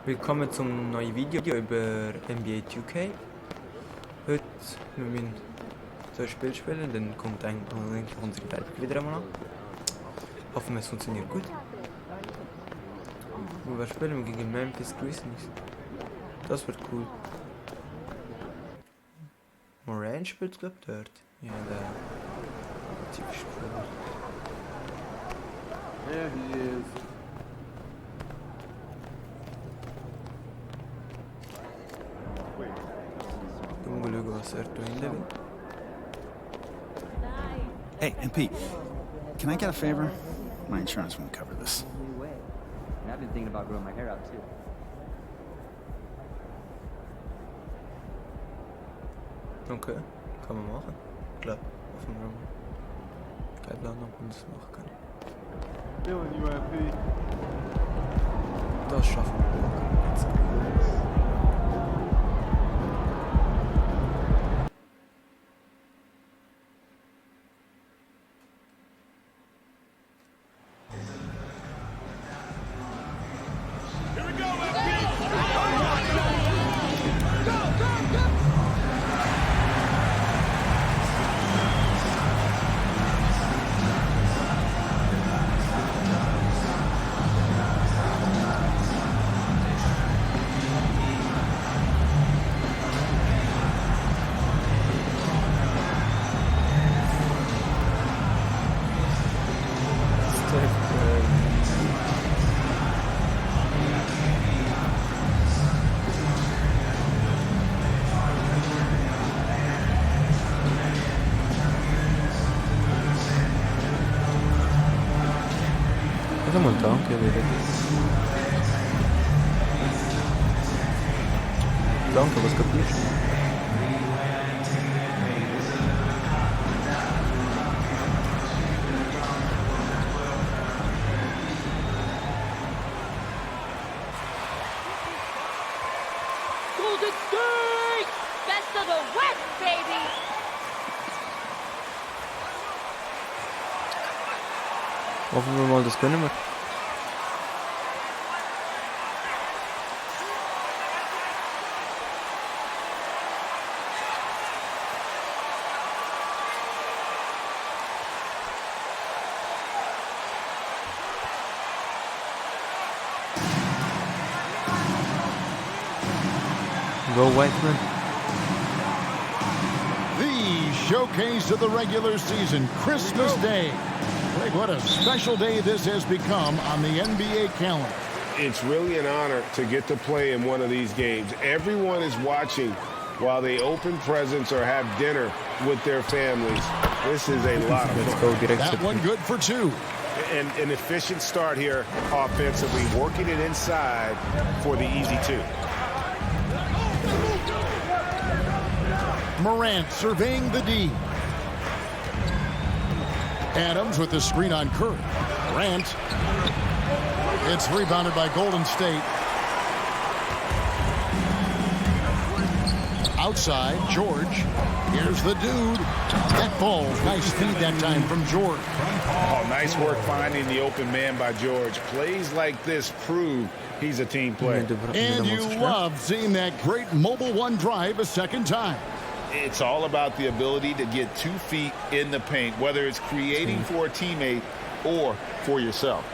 Willkommen zum neuen Video über NBA 2K. Heute müssen wir so ein Spiel spielen, dann kommt eigentlich unsere Werbung wieder einmal an. Hoffen wir, es funktioniert gut. Wir spielen gegen Memphis Grizzlies. Das wird cool. Moran spielt glaube ich dort. Ja, der typisch cool. There he is. Hey, MP, can I get a favor? My insurance won't cover this. New way. And I've been thinking about growing my hair out too. Okay, kann man machen. Klar, hoffen wir mal. Kein Plan, ob man das machen kann. Feeling you, MP. Das schaffen wir locker. Ganz gut. Cosa molto anche vedete. Tanto lo capisci. Golden State! Best of the West, baby! Hoffen wir mal, das können wir. Go Whiteman. The showcase of the regular season, Christmas Day. Greg, what a special day this has become on the NBA calendar. It's really an honor to get to play in one of these games. Everyone is watching while they open presents or have dinner with their families. This is a lot of fun. That one good for two. And an efficient start here offensively, working it inside for the easy two. Morant surveying the D. Adams with the screen on Curry. Morant. It's rebounded by Golden State. Outside, George. Here's the dude. That ball. Nice feed that time from George. Oh, nice work finding the open man by George. Plays like this prove he's a team player. And you love seeing that great mobile one drive a second time. It's all about the ability to get 2 feet in the paint, whether it's creating for a teammate or for yourself.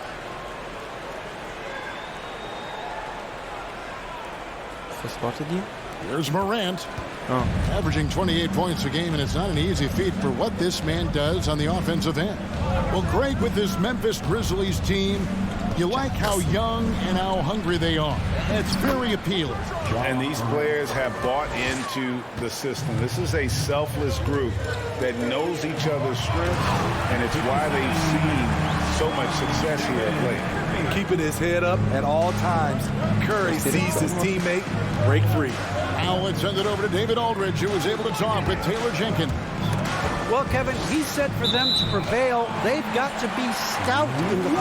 Spotted you? Here's Morant. Oh. Averaging 28 points a game, and it's not an easy feat for what this man does on the offensive end. Well, Greg, with this Memphis Grizzlies team, you like how young and how hungry they are. It's very appealing. And these players have bought into the system. This is a selfless group that knows each other's strengths, and it's why they've seen so much success here at late. Keeping his head up at all times. Curry sees his teammate break free. Now let's send it over to David Aldridge, who was able to talk with Taylor Jenkins. Well, Kevin, he said for them to prevail, they've got to be stout in the paint.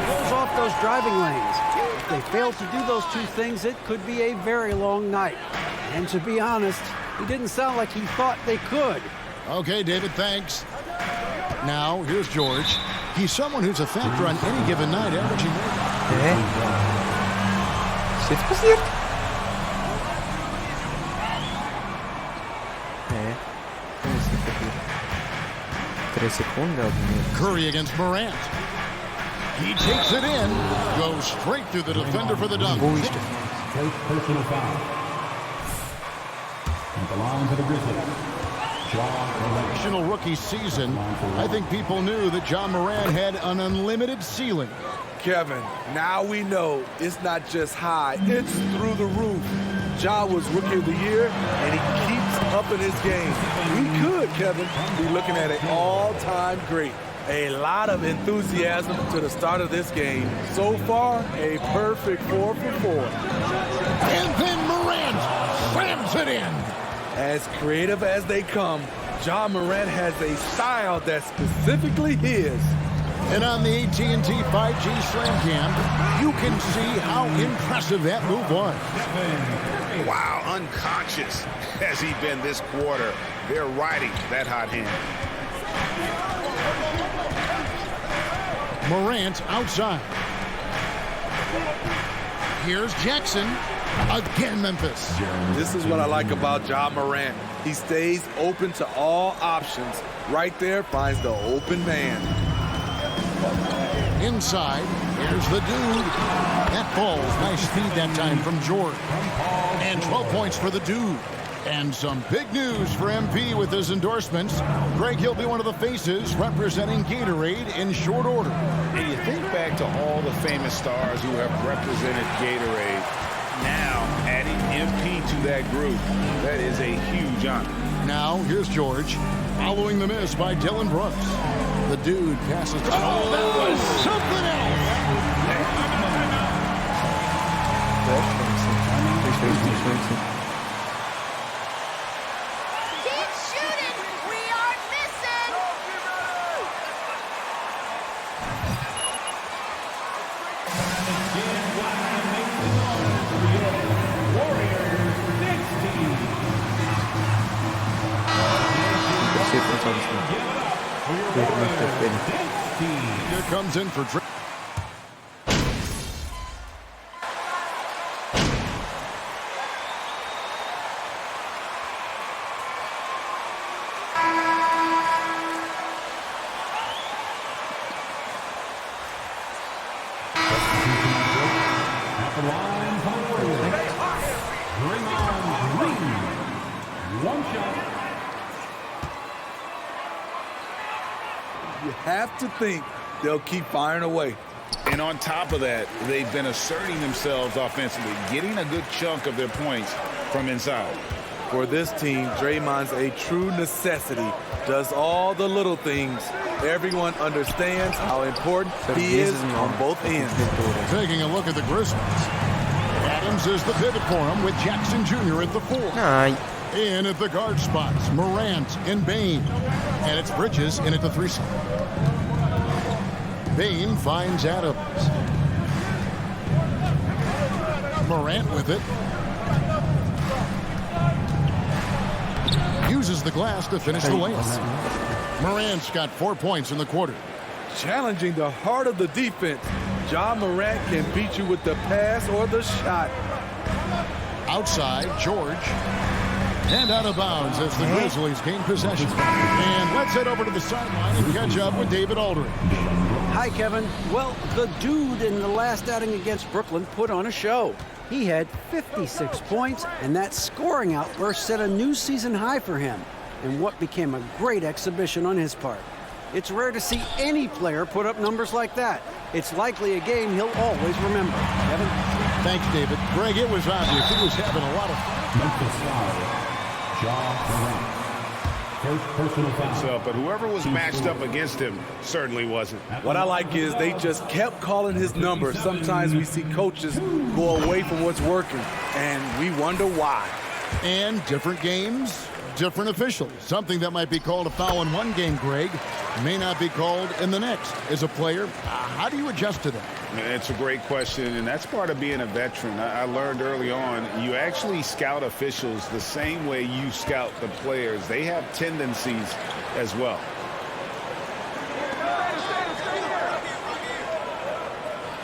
Goes off those driving lanes. If they fail to do those two things, it could be a very long night. And to be honest, he didn't sound like he thought they could. Okay, David, thanks. Now, here's George. He's someone who's a factor on any given night, averaging. jetzt passiert? Nee. Das ist nicht passiert. 3 Sekunden oder nicht? Curry against Morant. He takes it in, goes straight through the defender for the dunk. Wo ist der? First personal foul. At the line for the Grizzlies. National rookie season, I think people knew that John Morant had an unlimited ceiling. Kevin, now we know it's not just high, it's through the roof. Ja was Rookie of the Year, and he keeps upping his game. We could, Kevin, be looking at an all-time great. A lot of enthusiasm to the start of this game. So far, a perfect 4 for 4. And then Morant slams it in. As creative as they come, Ja Morant has a style that's specifically his. And on the AT&T 5G Slam Cam, you can see how impressive that move was. Wow, unconscious has he been this quarter. They're riding that hot hand. Morant outside. Here's Jackson. Again, Memphis. This is what I like about Ja Morant. He stays open to all options. Right there finds the open man. Inside, here's the dude. That falls. Nice feed that time from George. And 12 points for the dude. And some big news for MP with his endorsements. Greg, he'll be one of the faces representing Gatorade in short order. And you think back to all the famous stars who have represented Gatorade. Now, adding MP to that group, that is a huge honor. Now, here's George, following the miss by Dylan Brooks. The dude passes. Oh, that was something else! Keep shooting. We are missing. Here comes in for Drake. At the line for the Warriors. Draymond Green. One shot. You have to think they'll keep firing away. And on top of that, they've been asserting themselves offensively, getting a good chunk of their points from inside. For this team, Draymond's a true necessity. Does all the little things. Everyone understands how important he is on both ends. Taking a look at the Grizzlies. Adams is the pivot for him with Jackson Jr. at the 4. Aye. In at the guard spots, Morant and Bain. And it's Bridges in at the 3 spot. Bain finds Adams. Morant with it. Uses the glass to finish the layup. Morant's got 4 points in the quarter. Challenging the heart of the defense. Ja Morant can beat you with the pass or the shot. Outside, George. And out of bounds as the Grizzlies gain possession. And let's head over to the sideline and catch up with David Aldridge. Hi, Kevin. Well, the dude in the last outing against Brooklyn put on a show. He had 56 points, and that scoring outburst set a new season high for him in what became a great exhibition on his part. It's rare to see any player put up numbers like that. It's likely a game he'll always remember. Kevin? Thanks, David. Greg, it was obvious he was having a lot of fun. Memphis foul. Ja Morant. First personal foul. But whoever was matched up against him certainly wasn't. What I like is they just kept calling his number. Sometimes we see coaches go away from what's working, and we wonder why. And different games, different officials. Something that might be called a foul in one game, Greg, may not be called in the next. As a player, how do you adjust to that? It's a great question, and that's part of being a veteran. I learned early on, you actually scout officials the same way you scout the players. They have tendencies as well.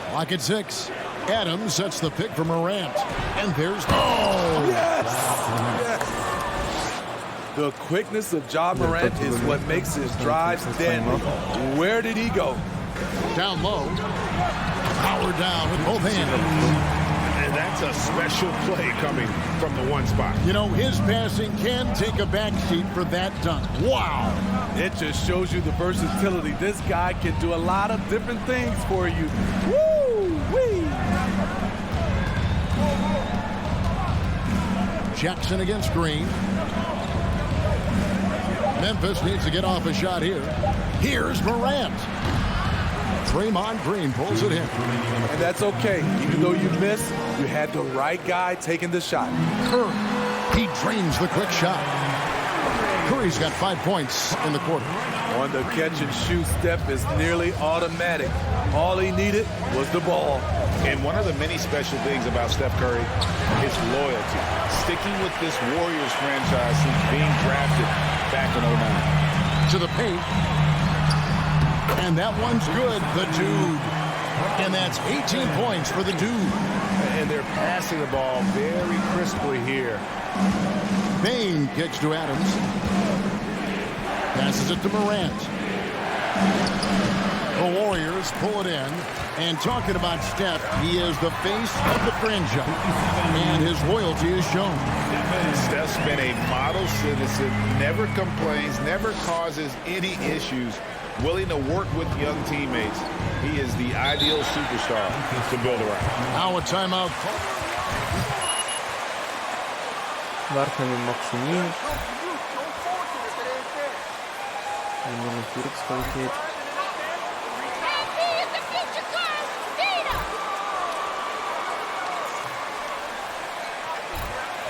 Clock at 6. Adams sets the pick for Morant. And there's... Oh! Yes! Yes! The quickness of Ja Morant is what makes his drives deadly. Where did he go? Down low. Power down with both hands. And that's a special play coming from the one spot. You know, his passing can take a backseat for that dunk. Wow. It just shows you the versatility. This guy can do a lot of different things for you. Woo-wee! Jackson against Green. Memphis needs to get off a shot here. Here's Morant. Draymond Green pulls it in. And that's okay. Even though you miss, you had the right guy taking the shot. Curry. He drains the quick shot. Curry's got 5 points in the quarter. On the catch and shoot, Steph is nearly automatic. All he needed was the ball. And one of the many special things about Steph Curry is loyalty. Sticking with this Warriors franchise since being drafted back in 09. To the paint. And that one's good, the dude. And that's 18 points for the dude. And they're passing the ball very crisply here. Bain kicks to Adams. Passes it to Morant. The Warriors pull it in. And talking about Steph, he is the face of the franchise. And his loyalty is shown. Steph's been a model citizen, never complains, never causes any issues. Willing to work with young teammates. He is the ideal superstar to build around. Now a timeout. Warten wir Maximilian. Und dann eine Führungsqualität.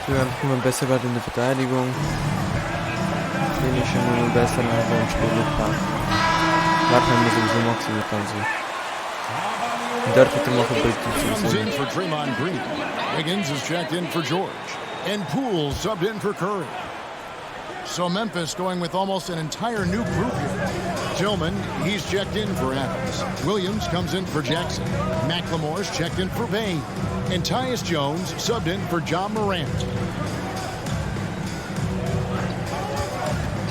Wir kommen besser werden in der Verteidigung. Finishen wir besser nach dem Spielplan. Warten wir sowieso Maximilian also. Und dort wird er noch ein bisschen Comes in for Draymond Green. Wiggins is checked in for George. And Poole subbed in for Curry. So Memphis going with almost an entire new group here. Tillman, he's checked in for Adams. Williams comes in for Jackson. McLemore's checked in for Bain. And Tyus Jones subbed in for John Morant.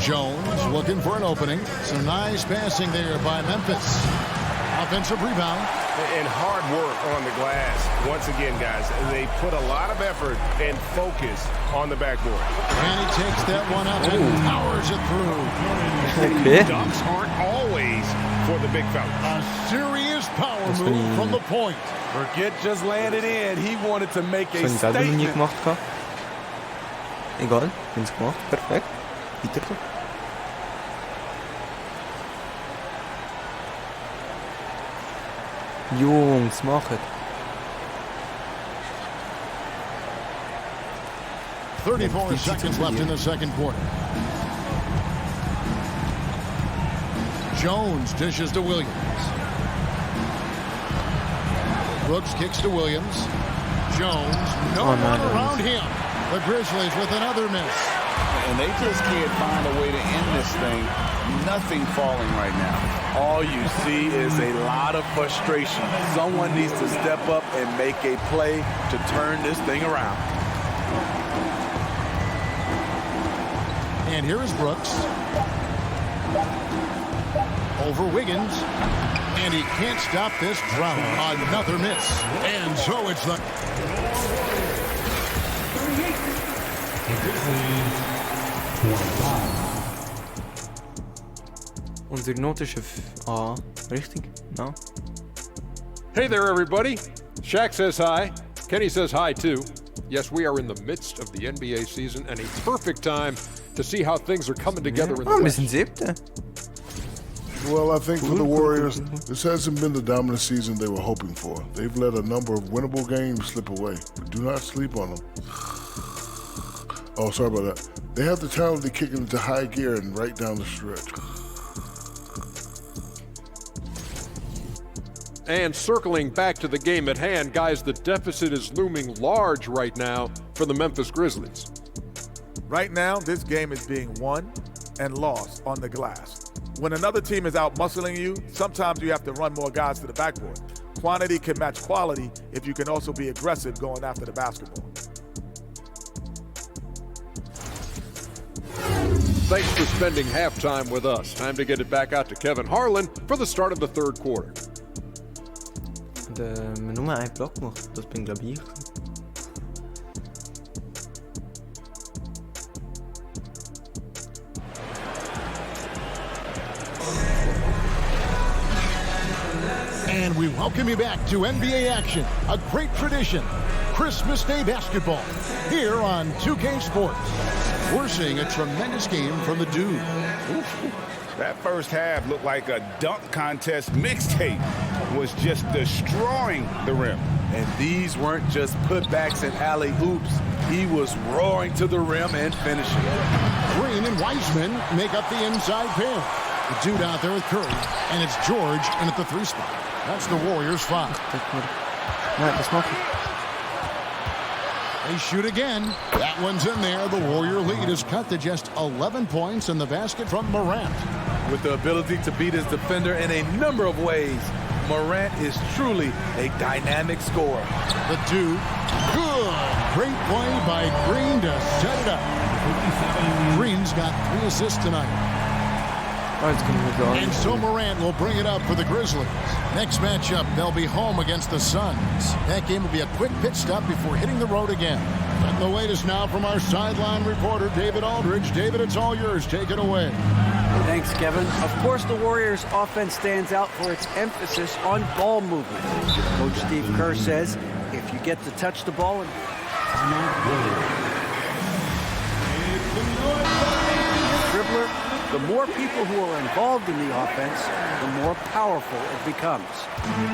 Jones looking for an opening. Some nice passing there by Memphis. Offensive rebound. And hard work on the glass. Once again, guys, they put a lot of effort and focus on the backboard. And he takes that one up and powers it through. Okay. Dunks aren't always for the big fellas. A serious power move from the point. Forget just landed in. He wanted to make a Das habe ich nie statement. gemacht. Egal, ich habe es gemacht. Perfekt. Weiter so. Jungs, machet. 34 seconds left in the second quarter. Jones dishes to Williams. Brooks kicks to Williams. Jones, no one around him. The Grizzlies with another miss. And they just can't find a way to end this thing. Nothing falling right now. All you see is a lot of frustration. Someone needs to step up and make a play to turn this thing around. And here is Brooks. Over Wiggins. And he can't stop this drought. Another miss. And so it's the... Unsere Note ist A. Richtig? No? Hey there, everybody. Shaq says hi. Kenny says hi, too. Yes, we are in the midst of the NBA season and a perfect time to see how things are coming together in the wir West. sind Siebte. Well, I think for the Warriors, this hasn't been the dominant season they were hoping for. They've let a number of winnable games slip away, but do not sleep on them. Oh, sorry about that. They have the talent to kick it into high gear and right down the stretch. And circling back to the game at hand, guys, the deficit is looming large right now for the Memphis Grizzlies. Right now, this game is being won and lost on the glass. When another team is out muscling you, sometimes you have to run more guys to the backboard. Quantity can match quality if you can also be aggressive going after the basketball. Thanks for spending halftime with us. Time to get it back out to Kevin Harlan for the start of the third quarter. Wir nur einen Block gemacht, das bin glaube ich. And we welcome you back to NBA action, a great tradition, Christmas Day basketball, here on 2K Sports. We're seeing a tremendous game from the dude. That first half looked like a dunk contest mixtape was just destroying the rim. And these weren't just putbacks and alley-oops. He was roaring to the rim and finishing. Green and Wiseman make up the inside pair. The dude out there with Curry, and it's George in at the 3 spot. That's the Warriors' 5. They shoot again. That one's in there. The Warrior lead is cut to just 11 points in the basket from Morant. With the ability to beat his defender in a number of ways, Morant is truly a dynamic scorer. The dude, good. Great play by Green to set it up. Green's got 3 assists tonight. And so Morant will bring it up for the Grizzlies. Next matchup, they'll be home against the Suns. That game will be a quick pit stop before hitting the road again. And the latest now from our sideline reporter, David Aldridge. David, it's all yours. Take it away. Thanks, Kevin. Of course, the Warriors' offense stands out for its emphasis on ball movement. Coach Steve Kerr says, if you get to touch the ball and dribbler, the more people who are involved in the offense, the more powerful it becomes.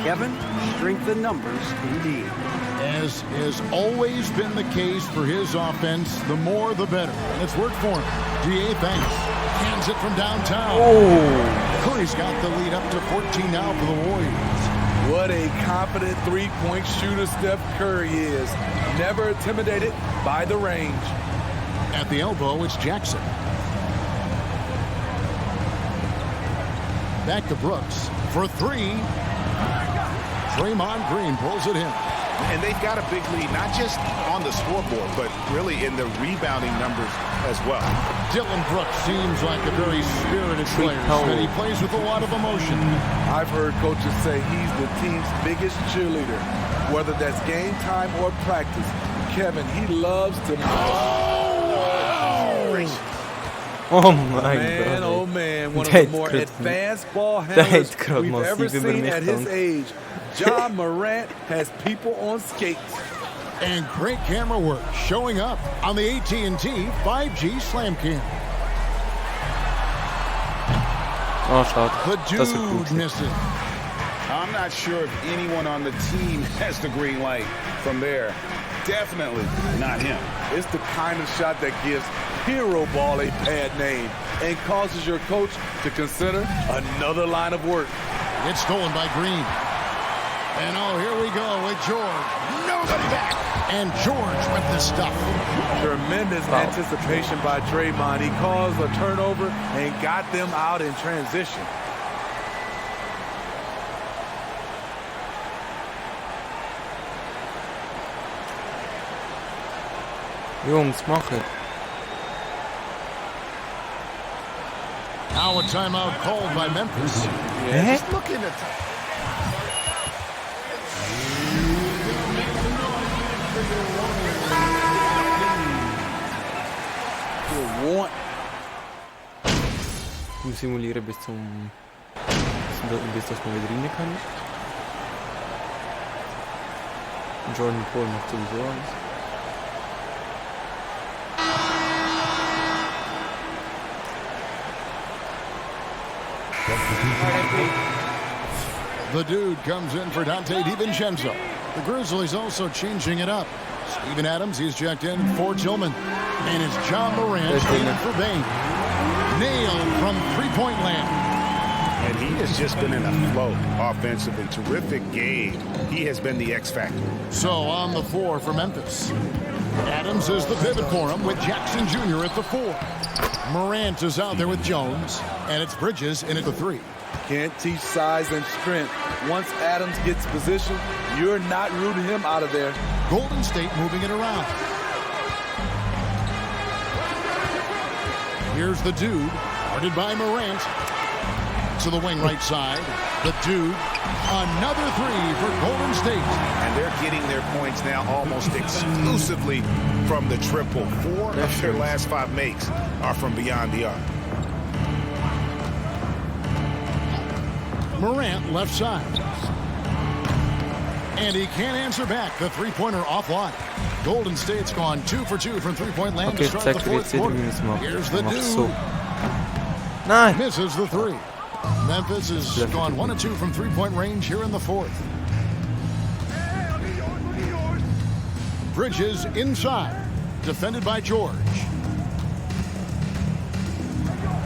Kevin, strength in numbers indeed. As has always been the case for his offense, the more the better. And it's worked for him. D.A. Banks hands it from downtown. Oh! Curry's got the lead up to 14 now for the Warriors. What a confident three-point shooter Steph Curry is. Never intimidated by the range. At the elbow, it's Jackson. Back to Brooks for 3. Draymond Green pulls it in. And they've got a big lead, not just on the scoreboard, but really in the rebounding numbers as well. Dylan Brooks seems like a very spirited player, and he plays with a lot of emotion. I've heard coaches say he's the team's biggest cheerleader, whether that's game time or practice. Kevin, he loves to... Oh my man, God. Oh man, one of the more advanced ball handlers we've ever seen at his age. Ja Morant has people on skates. And great camera work showing up on the AT&T 5G Slam Cam. The dude misses. I'm not sure if anyone on the team has the green light from there. Definitely not him. It's the kind of shot that gives hero ball a bad name and causes your coach to consider another line of work. It's stolen by Green. And oh, here we go with George. Nobody back. And George with the stuff. Tremendous anticipation by Draymond. He caused a turnover and got them out in transition. Jungs, mach it. Now a timeout called by Memphis. Yeah, just look in the Ich muss simulieren bis das man wieder rein kann. Jordan Poole macht sowieso alles. The dude comes in for Dante DiVincenzo. The Grizzlies also changing it up. Steven Adams, he's checked in for Tillman. And it's John Morant standing for Bain. Nailed from three-point land. And he has just been in a flow offensively. Terrific game. He has been the X factor. So on the floor for Memphis. Adams is the pivot for him with Jackson Jr. at the 4. Morant is out there with Jones. And it's Bridges in at the 3. Can't teach size and strength. Once Adams gets position, you're not rooting him out of there. Golden State moving it around. Here's the dude, guarded by Morant. To the wing right side. The dude, another three for Golden State. And they're getting their points now almost exclusively from the triple. 4 of their last 5 makes are from beyond the arc. Morant left side. And he can't answer back. The three-pointer offline. Golden State's gone 2 for 2 from three-point land to start the fourth quarter. Here's the dude. Nice. Misses the three. Memphis has gone 1 of 2 from three-point range here in the fourth. Bridges inside. Defended by George.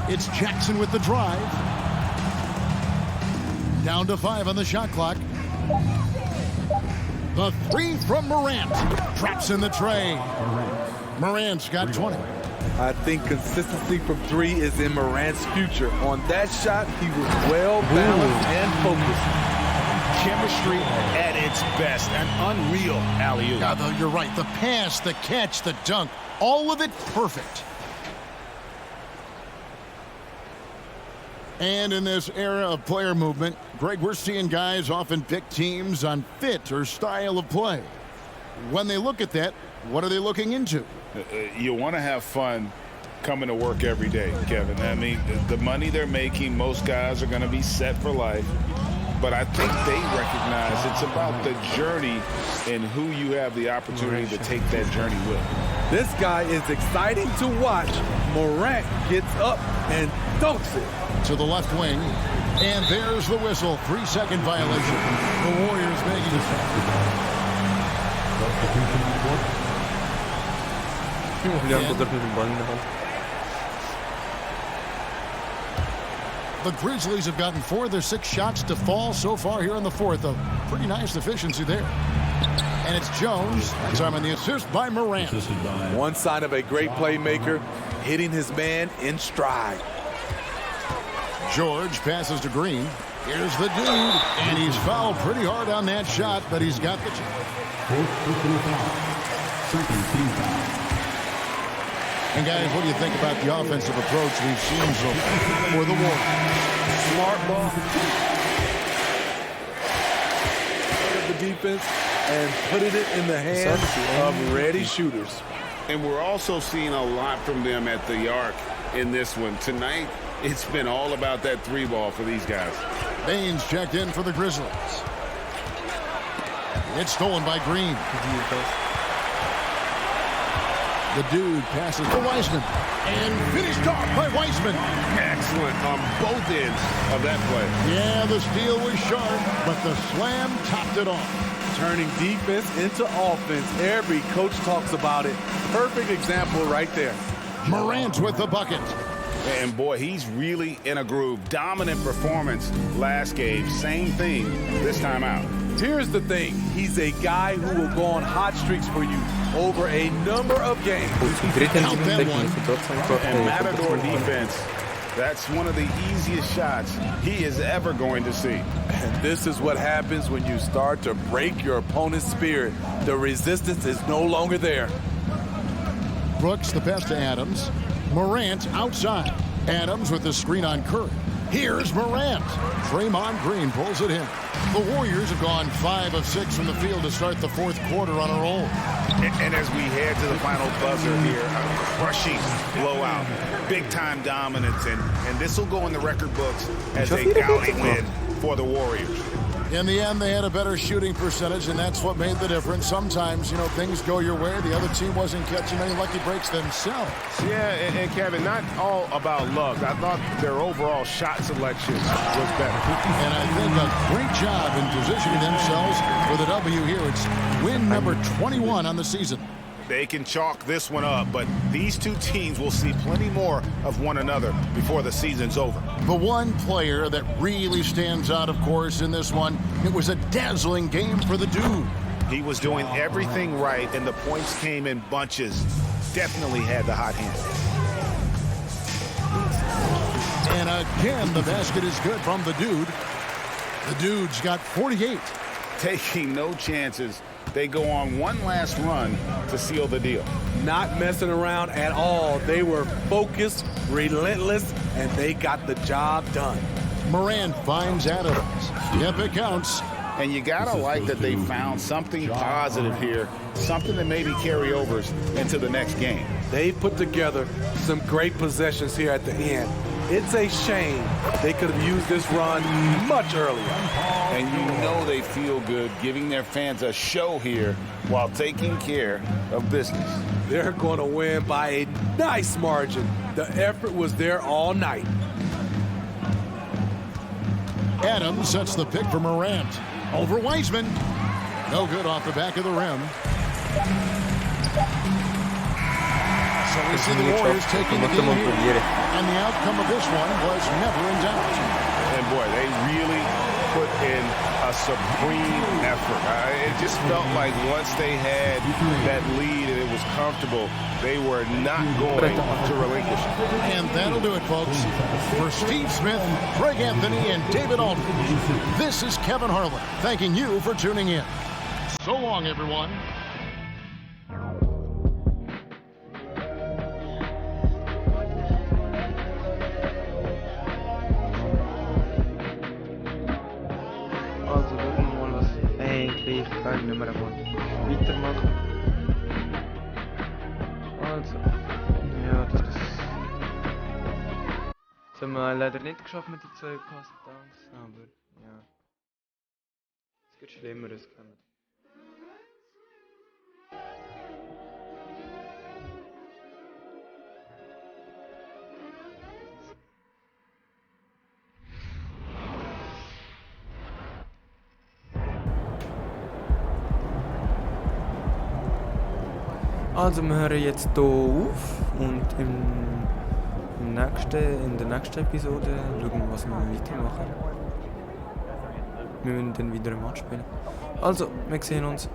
It's Jackson with the drive. Down to 5 on the shot clock. The three from Morant. Drops in the tray. Morant's got 20. I think consistency from 3 is in Morant's future. On that shot, he was well balanced and focused. Chemistry at its best. An unreal alley-oop. Yeah, though, you're right. The pass, the catch, the dunk, all of it perfect. And in this era of player movement, Greg, we're seeing guys often pick teams on fit or style of play. When they look at that, what are they looking into? You want to have fun coming to work every day, Kevin. I mean, the money they're making, most guys are going to be set for life. But I think they recognize it's about the journey and who you have the opportunity to take that journey with. This guy is exciting to watch. Morant gets up and dunks it. To the left wing. And there's the whistle. 3-second violation. The Warriors making it. The Grizzlies have gotten 4 of their 6 shots to fall so far here in the fourth. A pretty nice efficiency there. And it's Jones. That's on the assist by Morant. One sign of a great playmaker, hitting his man in stride. George passes to Green. Here's the dude. And he's fouled pretty hard on that shot, but he's got the And guys, what do you think about the offensive approach we've seen so far for the Warriors? Smart ball. The defense and putting it in the hands of ready shooters. And we're also seeing a lot from them at the arc in this one. Tonight, it's been all about that 3 ball for these guys. Baines checked in for the Grizzlies. It's stolen by Green. The dude passes to Weissman. And finished off by Weissman. Excellent on both ends of that play. Yeah, the steal was sharp, but the slam topped it off. Turning defense into offense. Every coach talks about it. Perfect example right there. Morant with the bucket. And boy, he's really in a groove. Dominant performance last game. Same thing this time out. Here's the thing. He's a guy who will go on hot streaks for you over a number of games. And Matador defense, that's one of the easiest shots he is ever going to see. And this is what happens when you start to break your opponent's spirit. The resistance is no longer there. Brooks the pass to Adams. Morant outside. Adams with the screen on Curry. Here's Morant. Draymond Green pulls it in. The Warriors have gone 5 of 6 from the field to start the fourth quarter on a roll. And as we head to the final buzzer here, a crushing blowout. Big-time dominance, and this will go in the record books as a gaudy win for the Warriors. In the end, they had a better shooting percentage, and that's what made the difference. Sometimes, you know, things go your way. The other team wasn't catching any lucky breaks themselves. Yeah, and Kevin, not all about luck. I thought their overall shot selection was better. And I think a great job in positioning themselves for the W here. It's win number 21 on the season. They can chalk this one up, but these two teams will see plenty more of one another before the season's over. The one player that really stands out, of course, in this one, it was a dazzling game for the dude. He was doing everything right, and the points came in bunches. Definitely had the hot hand. And again, the basket is good from the dude. The dude's got 48. Taking no chances. They go on one last run to seal the deal. Not messing around at all. They were focused, relentless, and they got the job done. Morant finds Adams. Yep, it counts. And you gotta like that they found something positive here, something that maybe carry overs into the next game. They put together some great possessions here at the end. It's a shame they could have used this run much earlier. And you know they feel good giving their fans a show here while taking care of business. They're going to win by a nice margin. The effort was there all night. Adams sets the pick for Morant. Over Wiseman. No good off the back of the rim. So we see the Warriors taking the game here. And the outcome of this one was never in doubt. And boy, they really put in a supreme effort. It just felt like once they had that lead and it was comfortable, they were not going to relinquish it. And that'll do it, folks. For Steve Smith, Craig Anthony, and David Aldridge, this is Kevin Harlan thanking you for tuning in. So long, everyone. Also, gucken wir mal, was eigentlich kein Nummer weitermachen. Also, ja, das haben wir leider nicht geschafft mit den 2 Pass-Downs, aber ja. Es geht Schlimmeres kommen. Also wir hören jetzt hier auf und in der nächsten Episode schauen wir, was wir weitermachen. Wir müssen dann wieder ein Match spielen. Also, wir sehen uns.